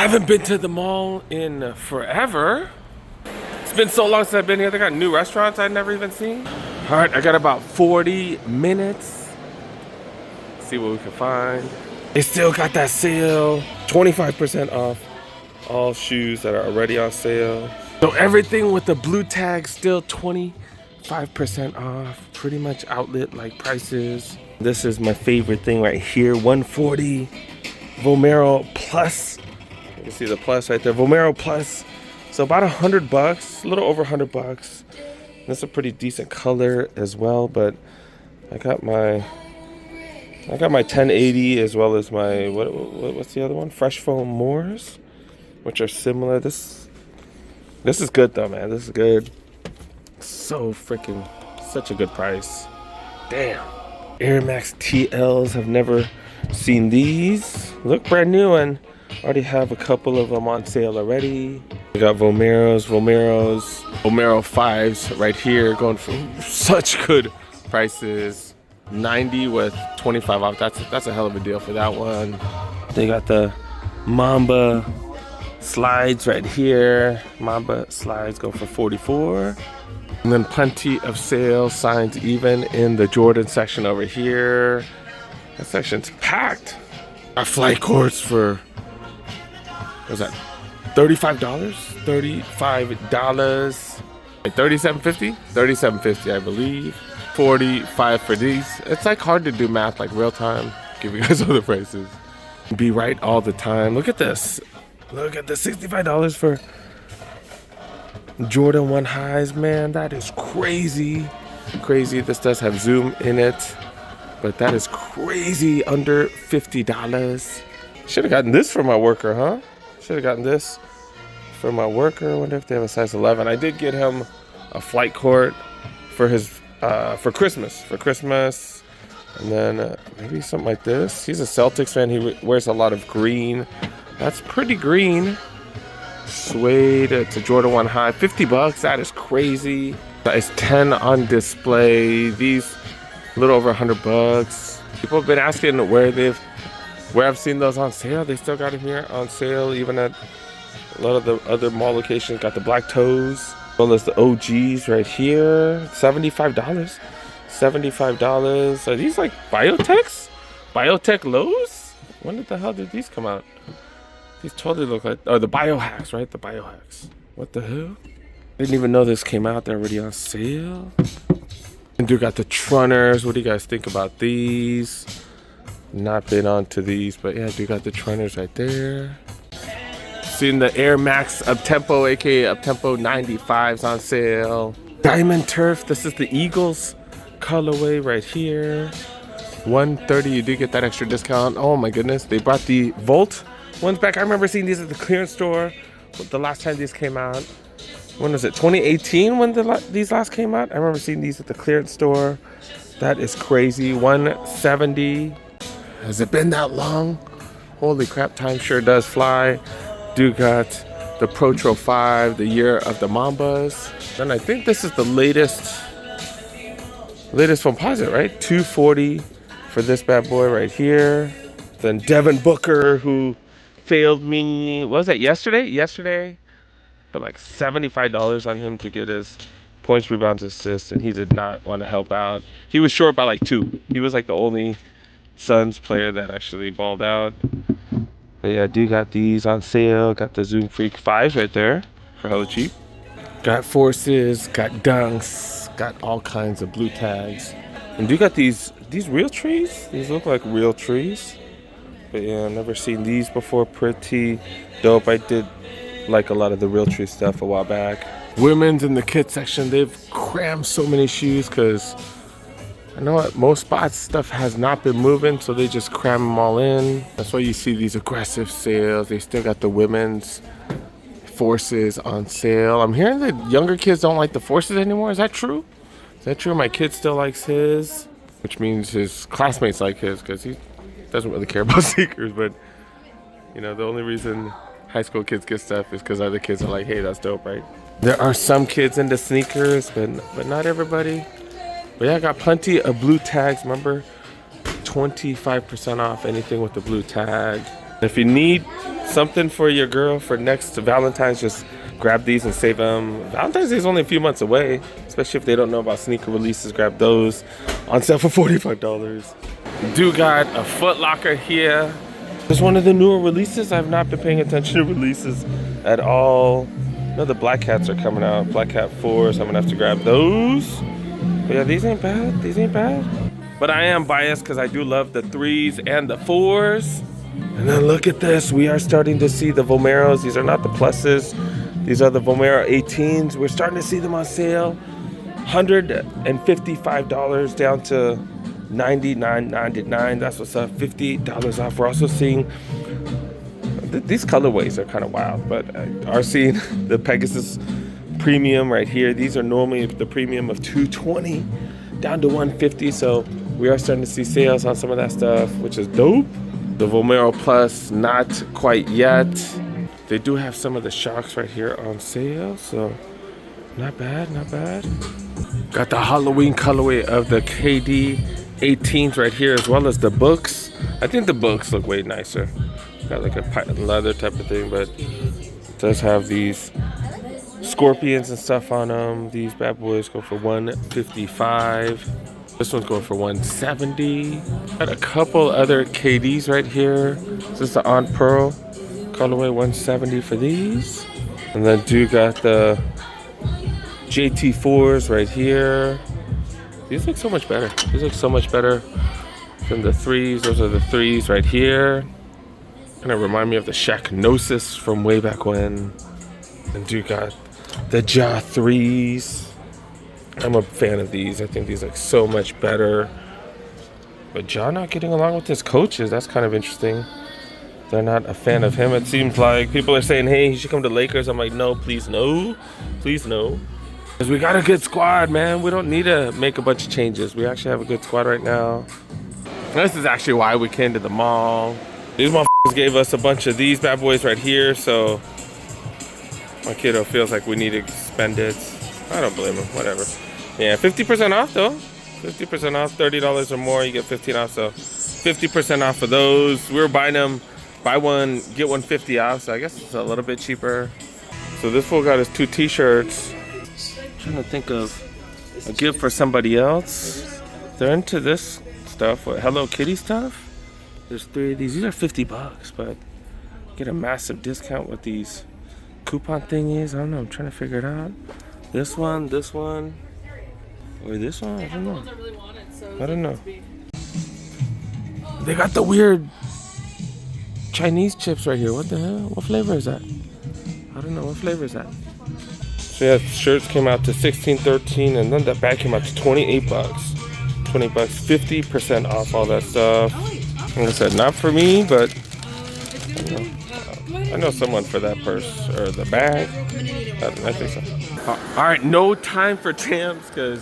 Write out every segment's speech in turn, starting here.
Haven't been to the mall in forever. It's been so long since I've been here. They got new restaurants I've never even seen. All right, I got about 40 minutes. See what we can find. They still got that sale. 25% off all shoes that are already on sale. So everything with the blue tag still 25% off. Pretty much outlet-like prices. This is my favorite thing right here. 140 Vomero Plus. You can see the plus right there. Vomero Plus. So about $100, a little over $100. That's a pretty decent color as well, but I got my 1080 as well as my what's the other one? Fresh Foam Moors, which are similar. This is good though, man. This is good. So freaking such a good price. Damn. Air Max TLs, have never seen these. Look brand new and already have a couple of them on sale already. We got Vomero 5s right here going for such good prices. 90 with 25 off. That's a hell of a deal for that one. They got the Mamba slides right here. Mamba slides go for 44. And then plenty of sale signs even in the Jordan section over here. That section's packed. Our flight course for, what was that? $35? $35. $37.50? $37.50, I believe. 45 for these. It's like hard to do math like real time. Give you guys all the prices. Be right all the time. Look at this. Look at the $65 for Jordan 1 highs, man. That is crazy. Crazy. This does have zoom in it, but that is crazy. Under $50. Should have gotten this for my worker, huh? Should have gotten this for my worker. I wonder if they have a size 11. I did get him a flight court for his for Christmas. And then maybe something like this. He's a Celtics fan. He wears a lot of green. That's pretty green. Suede. It's a Jordan 1 high. $50. That is crazy. Size 10 on display. These a little over $100. People have been asking where I've seen those on sale. They still got them here on sale, even at a lot of the other mall locations. Got the black toes, as well as the OGs right here. $75. $75. Are these like Biotechs? Biotech lows? When the hell did these come out? These totally look like, oh, the Biohacks, right? The Biohacks. What the hell? Didn't even know this came out. They're already on sale. And dude got the Trunners. What do you guys think about these? Not been onto these, but yeah, dude got the Trunners right there. Seeing the Air Max Uptempo, aka Uptempo 95s on sale. Diamond Turf. This is the Eagles colorway right here. $130. You do get that extra discount. Oh my goodness. They brought the Volt ones back. I remember seeing these at the clearance store the last time these came out. When was it? 2018 when these last came out? I remember seeing these at the clearance store. That is crazy. $170. Has it been that long? Holy crap, time sure does fly. Do got the Protro 5, the year of the Mambas. And I think this is the latest composite, right? $240 for this bad boy right here. Then Devin Booker, who failed me, what was that, yesterday? But like $75 on him to get his points, rebounds, assists, and he did not want to help out. He was short by like 2. He was like the only Suns player that actually balled out. But yeah, I do got these on sale. Got the Zoom Freak 5s right there for hella cheap. Got Forces, got Dunks, got all kinds of blue tags. And do got these real trees. These look like real trees. But yeah, I've never seen these before. Pretty dope. I did like a lot of the real tree stuff a while back. Women's in the kids section, they've crammed so many shoes because I know at most spots stuff has not been moving, so they just cram them all in. That's why you see these aggressive sales. They still got the women's Forces on sale. I'm hearing that younger kids don't like the Forces anymore. Is that true? Is that true? My kid still likes his, which means his classmates like his because he doesn't really care about sneakers. But you know, the only reason high school kids get stuff is because other kids are like, hey, that's dope, right? There are some kids into sneakers, but not everybody. But yeah, I got plenty of blue tags. Remember, 25% off anything with the blue tag. If you need something for your girl for next Valentine's. Just grab these and save them. Valentine's Day is only a few months away, especially if they don't know about sneaker releases. Grab those on sale for $45. Do got a Foot Locker here. It's one of the newer releases. I've not been paying attention to releases at all. No, the Black Cats are coming out. Black Cat 4, so I'm gonna have to grab those. But yeah, these ain't bad. These ain't bad. But I am biased because I do love the 3s and the 4s. And then look at this. We are starting to see the Vomeros. These are not the pluses. These are the Vomero 18s. We're starting to see them on sale. $155 down to $99.99. That's what's up. $50 off. We're also seeing these colorways are kind of wild, but are seeing the Pegasus Premium right here. These are normally the premium of $220 down to $150. So we are starting to see sales on some of that stuff, which is dope. The Vomero Plus, not quite yet. They do have some of the Shocks right here on sale, so not bad, not bad. Got the Halloween colorway of the KD 18s right here, as well as the books. I think the books look way nicer. Got like a patent leather type of thing, but it does have these scorpions and stuff on them. These bad boys go for $155. This one's going for $170. Got a couple other KDs right here. This is the On Pearl colorway, $170 for these. And then do got the JT4s right here. These look so much better. These look so much better than the 3s. Those are the 3s right here. Kind of remind me of the Shacknosis from way back when. And do got the Ja 3s. I'm a fan of these. I think these look so much better. But Ja not getting along with his coaches. That's kind of interesting. They're not a fan of him. It seems like people are saying, hey, he should come to Lakers. I'm like, no, please no. Please no. Because we got a good squad, man. We don't need to make a bunch of changes. We actually have a good squad right now. This is actually why we came to the mall. These motherfuckers gave us a bunch of these bad boys right here, so my kiddo feels like we need to spend it. I don't blame him, whatever. Yeah, 50% off though. 50% off, $30 or more, you get 15 off, so 50% off of those. We were buying them, buy one, get one 50 off, so I guess it's a little bit cheaper. So this fool got his 2 t-shirts. Trying to think of a gift for somebody else. They're into this stuff, what, Hello Kitty stuff? There's 3 of these. These are $50, but get a massive discount with these coupon thingies. I don't know. I'm trying to figure it out. This one, or this one. I don't know. I don't know. They got the weird Chinese chips right here. What the hell? What flavor is that? I don't know. What flavor is that? So yeah, shirts came out to $16, $13, and then that bag came out to $28. $20, 50% off all that stuff. Like I said, not for me, but I know someone for that purse or the bag. I think so. All right, no time for Tams because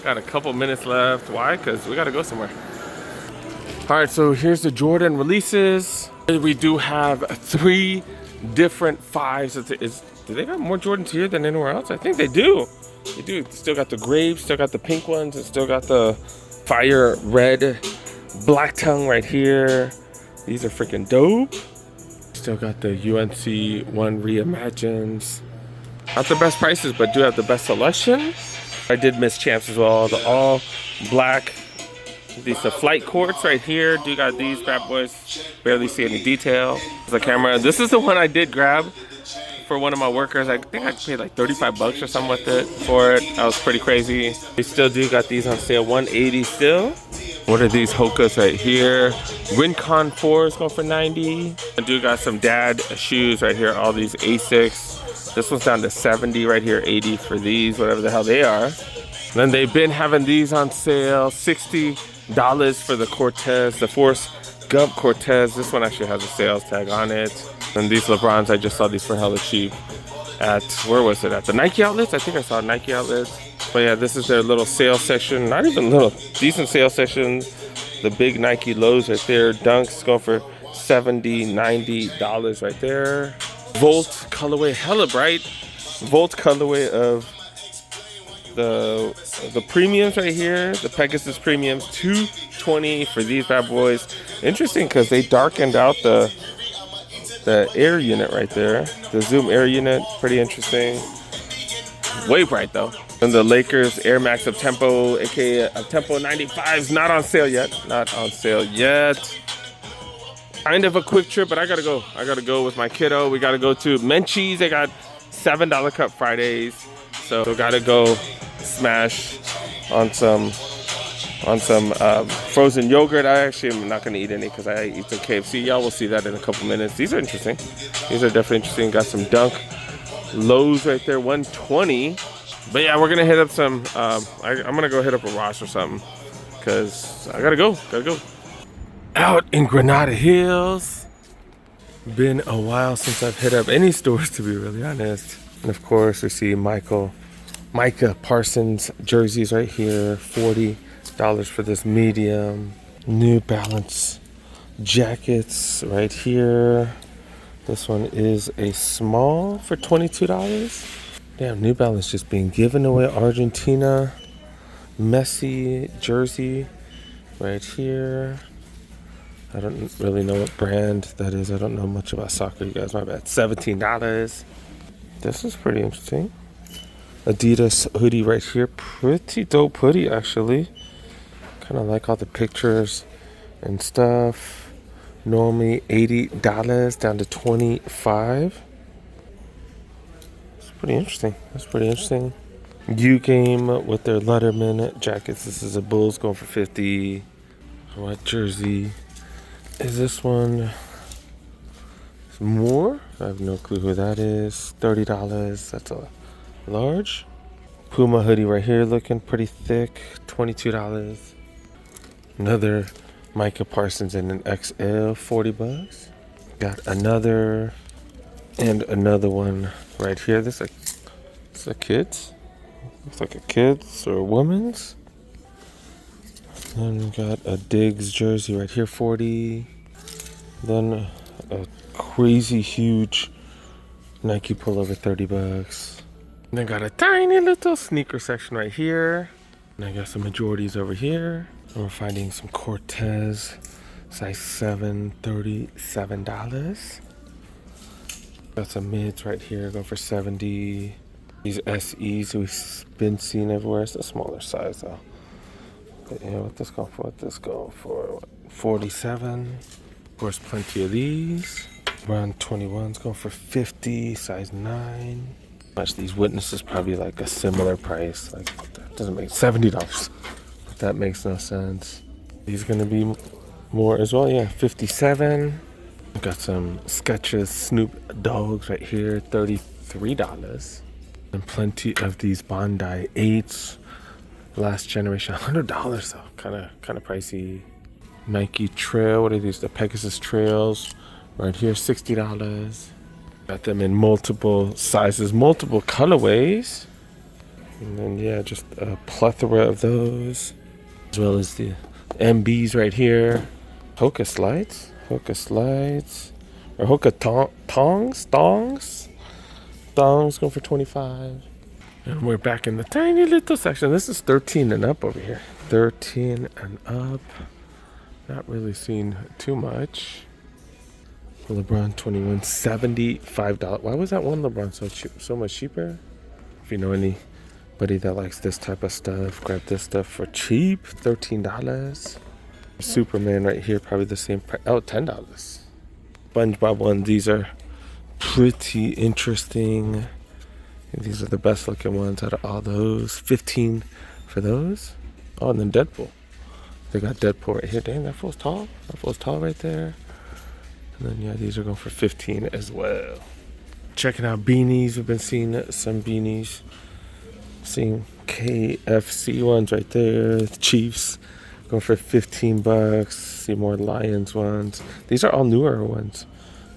got a couple minutes left. Why? Because we got to go somewhere. All right, so here's the Jordan releases. We do have 3 different 5s. Do they got more Jordans here than anywhere else? I think they do. They do. Still got the grape, still got the pink ones, and still got the fire red black tongue right here. These are freaking dope. Still got the UNC 1 Reimagines. Not the best prices, but do have the best selection. I did miss Champs as well. The all black. These the flight courts right here. Do got these bad boys. Barely see any detail. The camera. This is the one I did grab for one of my workers. I think I paid like $35 or something with it for it. That was pretty crazy. We still do got these on sale, $180 still. What are these Hokas right here? Rincon 4s going for $90. I do got some dad shoes right here. All these Asics. This one's down to $70 right here, $80 for these, whatever the hell they are. Then they've been having these on sale, $60 for the Cortez, the Force Gump Cortez. This one actually has a sales tag on it. And these LeBrons, I just saw these for hella cheap at, where was it at? The Nike outlets? I think I saw Nike outlets. But yeah, this is their little sale section. Not even little, decent sale section. The big Nike lows right there. Dunks going for $70, $90 right there. Volt colorway, hella bright. Volt colorway of the premiums right here. The Pegasus premiums, $220 for these bad boys. Interesting because they darkened out the the air unit right there. The Zoom air unit, pretty interesting. Way bright though. And the Lakers Air Max of Tempo, aka of Tempo 95s, not on sale yet. Not on sale yet. Kind of a quick trip, but I gotta go. I gotta go with my kiddo. We gotta go to Menchie's. They got $7 Cup Fridays, so gotta go smash on some frozen yogurt. I actually am not gonna eat any because I eat some KFC. Y'all will see that in a couple minutes. These are interesting. These are definitely interesting. Got some Dunk Lows right there, 120. But yeah, we're gonna hit up some. I'm gonna go hit up a Ross or something because I gotta go. Out in Granada Hills. Been a while since I've hit up any stores, to be really honest. And of course, we see Micah Parsons jerseys right here, $40 for this medium. New Balance jackets right here. This one is a small for $22. Damn, New Balance just being given away. Argentina Messi jersey right here. I don't really know what brand that is. I don't know much about soccer, you guys. My bad. $17. This is pretty interesting. Adidas hoodie right here. Pretty dope hoodie, actually. Kind of like all the pictures and stuff. Normally $80 down to $25. It's pretty interesting. That's pretty interesting. U Game with their Letterman jackets. This is a Bulls going for $50. What jersey is this one? It's more. I have no clue who that is. $30. That's a large. Puma hoodie right here, looking pretty thick. $22. Another Micah Parsons in an XL, $40. Got another and another one right here. This is a kid's. Looks like a kid's or a woman's. Then we got a Diggs jersey right here, $40. Then a crazy huge Nike pullover, $30. And I got a tiny little sneaker section right here. And I got some majorities over here. And we're finding some Cortez, size 7, $37. Got some mids right here, go for $70. These SEs we've been seeing everywhere. It's a smaller size though. But yeah, what this go for? What, $47. Of course, plenty of these. Around 21's going for $50, size 9. Match these Witnesses probably like a similar price. Like that doesn't make $70. That makes no sense. These gonna be more as well. Yeah, $57. Got some Skechers Snoop Dogs right here, $33. And plenty of these Bondi 8s. Last generation, $100 though. Kind of pricey. Nike Trail. What are these? The Pegasus Trails. Right here, $60. Got them in multiple sizes, multiple colorways. And then yeah, just a plethora of those. As well as the MBs right here. Hoka slides. Or Hoka tongs. Thongs going for $25. And we're back in the tiny little section. This is 13 and up over here. 13 and up. Not really seen too much. LeBron 21, $75. Why was that one LeBron so cheap, so much cheaper? If you know anybody that likes this type of stuff, grab this stuff for cheap. $13. Superman right here, probably the same price. Oh, $10. SpongeBob one. These are pretty interesting. These are the best looking ones out of all those. $15 for those. Oh, and then Deadpool. They got Deadpool right here. Dang, that fool's tall. That fool's tall right there. And then yeah, these are going for $15 as well. Checking out beanies. We've been seeing some beanies. Seeing KFC ones right there. The Chiefs going for $15. See more Lions ones. These are all newer ones,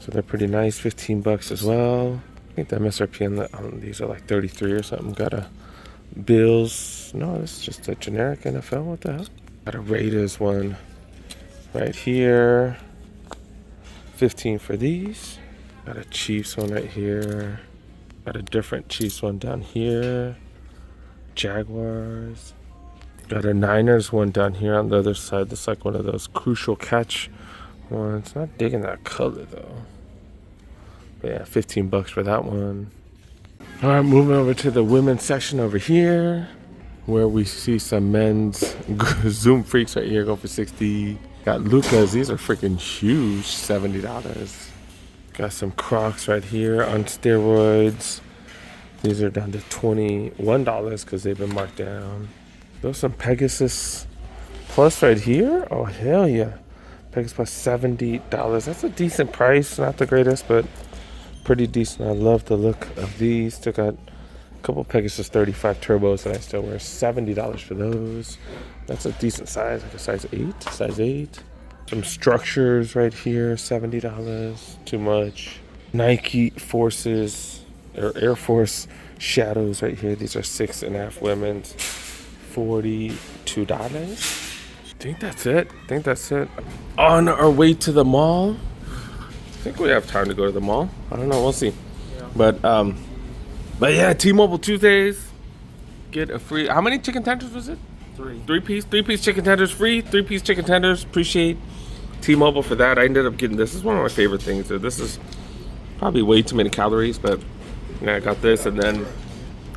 so they're pretty nice. $15 as well. I think the MSRP on these are like $33 or something. Got a Bills. No, this is just a generic NFL. What the hell? Got a Raiders one right here. $15 for these. Got a Chiefs one right here. Got a different Chiefs one down here. Jaguars. Got a Niners one down here on the other side. This is like one of those crucial catch ones. Not digging that color though. But yeah, 15 bucks for that one. All right, moving over to the women's section over here, where we see some men's Zoom Freaks right here go for 60. Got Lucas, these are freaking huge, $70. Got some Crocs right here on steroids. These are down to $21 because they've been marked down. There's some Pegasus Plus right here. Oh, hell yeah. Pegasus Plus $70. That's a decent price. Not the greatest, but pretty decent. I love the look of these. Still got a couple Pegasus 35 turbos that I still wear. $70 for those. That's a decent size, like a size 8. Size 8. Some structures right here, $70. Too much. Nike Forces or Air Force Shadows right here. These are 6.5 women's. $42. I think that's it. On our way to the mall. I think we have time to go to the mall. I don't know, we'll see. Yeah. But yeah, T-Mobile Tuesdays. Get a free. How many chicken tenders was it? 3. 3-piece chicken tenders free. 3-piece chicken tenders. Appreciate T-Mobile for that. I ended up getting this. This is one of my favorite things. This is probably way too many calories, but yeah, I got this, and then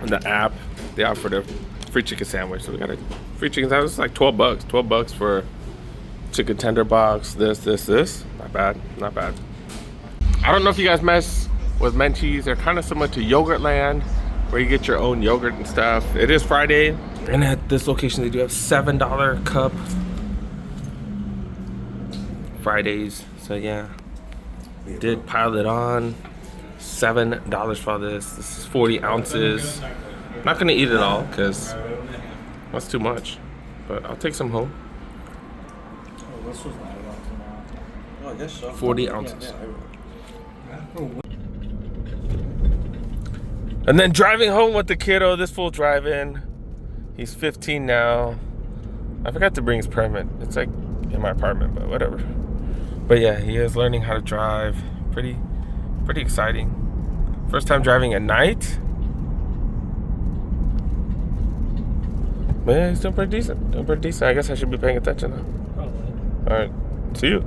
on the app they offered a free chicken sandwich. So we got a free chicken sandwich. It's like 12 bucks. 12 bucks for chicken tender box. This. Not bad. I don't know if you guys mess with Menchie's. They're kind of similar to Yogurtland, where you get your own yogurt and stuff. It is Friday, and at this location they do have $7 cup Fridays. So yeah, did pile it on. $7 for all this. This is 40 ounces. I'm not gonna eat it all because that's too much, but I'll take some home. Oh, this was not about tomorrow. Oh, I guess so. 40 ounces. And then driving home with the kiddo, this fool driving. He's 15 now. I forgot to bring his permit. It's like in my apartment, but whatever. But yeah, he is learning how to drive. Pretty exciting. First time driving at night. But yeah, he's doing pretty decent. I guess I should be paying attention now. Probably. All right, see you.